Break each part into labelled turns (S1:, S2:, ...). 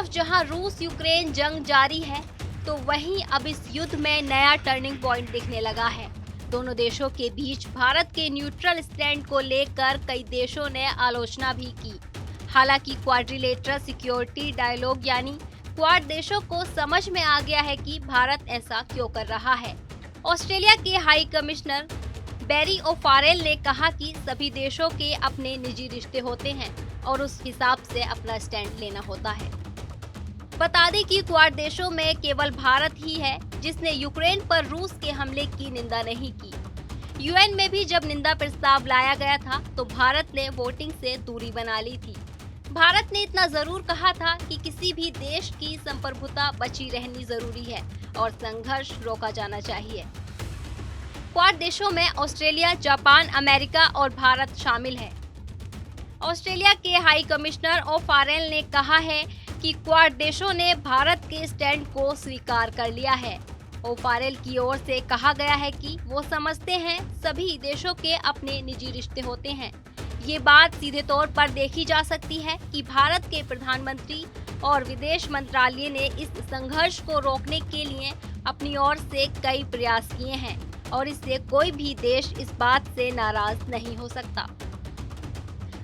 S1: तरफ जहां रूस यूक्रेन जंग जारी है, तो वहीं अब इस युद्ध में नया टर्निंग पॉइंट दिखने लगा है। दोनों देशों के बीच भारत के न्यूट्रल स्टैंड को लेकर कई देशों ने आलोचना भी की। हालांकि क्वाड्रिलेटरल सिक्योरिटी डायलॉग यानी क्वाड देशों को समझ में आ गया है कि भारत ऐसा क्यों कर रहा है। ऑस्ट्रेलिया के हाई कमिश्नर बैरी ओफारेल ने कहा कि सभी देशों के अपने निजी रिश्ते होते हैं और उस हिसाब से अपना स्टैंड लेना होता है। बता दें कि क्वाड देशों में केवल भारत ही है जिसने यूक्रेन पर रूस के हमले की निंदा नहीं की। यूएन में भी जब निंदा प्रस्ताव लाया गया था तो भारत ने वोटिंग से दूरी बना ली थी। भारत ने इतना जरूर कहा था कि किसी भी देश की संप्रभुता बची रहनी जरूरी है और संघर्ष रोका जाना चाहिए। क्वाड देशों में ऑस्ट्रेलिया, जापान, अमेरिका और भारत शामिल है। ऑस्ट्रेलिया के हाई कमिश्नर ओफारेल ने कहा है कि क्वाड देशों ने भारत के स्टैंड को स्वीकार कर लिया है। ओफारेल की ओर से कहा गया है कि वो समझते हैं सभी देशों के अपने निजी रिश्ते होते हैं। ये बात सीधे तौर पर देखी जा सकती है कि भारत के प्रधानमंत्री और विदेश मंत्रालय ने इस संघर्ष को रोकने के लिए अपनी ओर से कई प्रयास किए हैं और इससे कोई भी देश इस बात से नाराज नहीं हो सकता।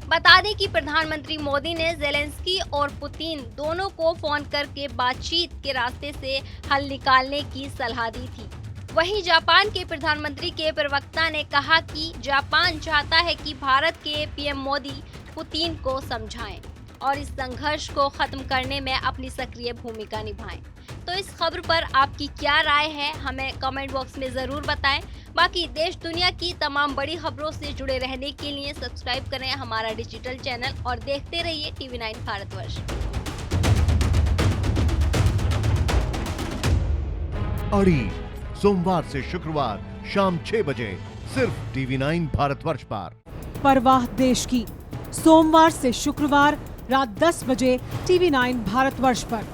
S1: बता दें कि प्रधानमंत्री मोदी ने ज़ेलेंस्की और पुतिन दोनों को फोन करके बातचीत के रास्ते से हल निकालने की सलाह दी थी। वहीं जापान के प्रधानमंत्री के प्रवक्ता ने कहा कि जापान चाहता है कि भारत के पीएम मोदी पुतिन को समझाएं और इस संघर्ष को खत्म करने में अपनी सक्रिय भूमिका निभाएं। तो इस खबर पर आपकी क्या राय है, हमें कमेंट बॉक्स में जरूर बताएं। बाकी देश दुनिया की तमाम बड़ी खबरों से जुड़े रहने के लिए सब्सक्राइब करें हमारा डिजिटल चैनल और देखते रहिए TV9 भारतवर्ष।
S2: अड़ी सोमवार से शुक्रवार शाम 6 बजे सिर्फ TV9 भारतवर्ष पर।
S3: परवाह देश की, सोमवार से शुक्रवार रात 10 बजे TV9 भारतवर्ष पर।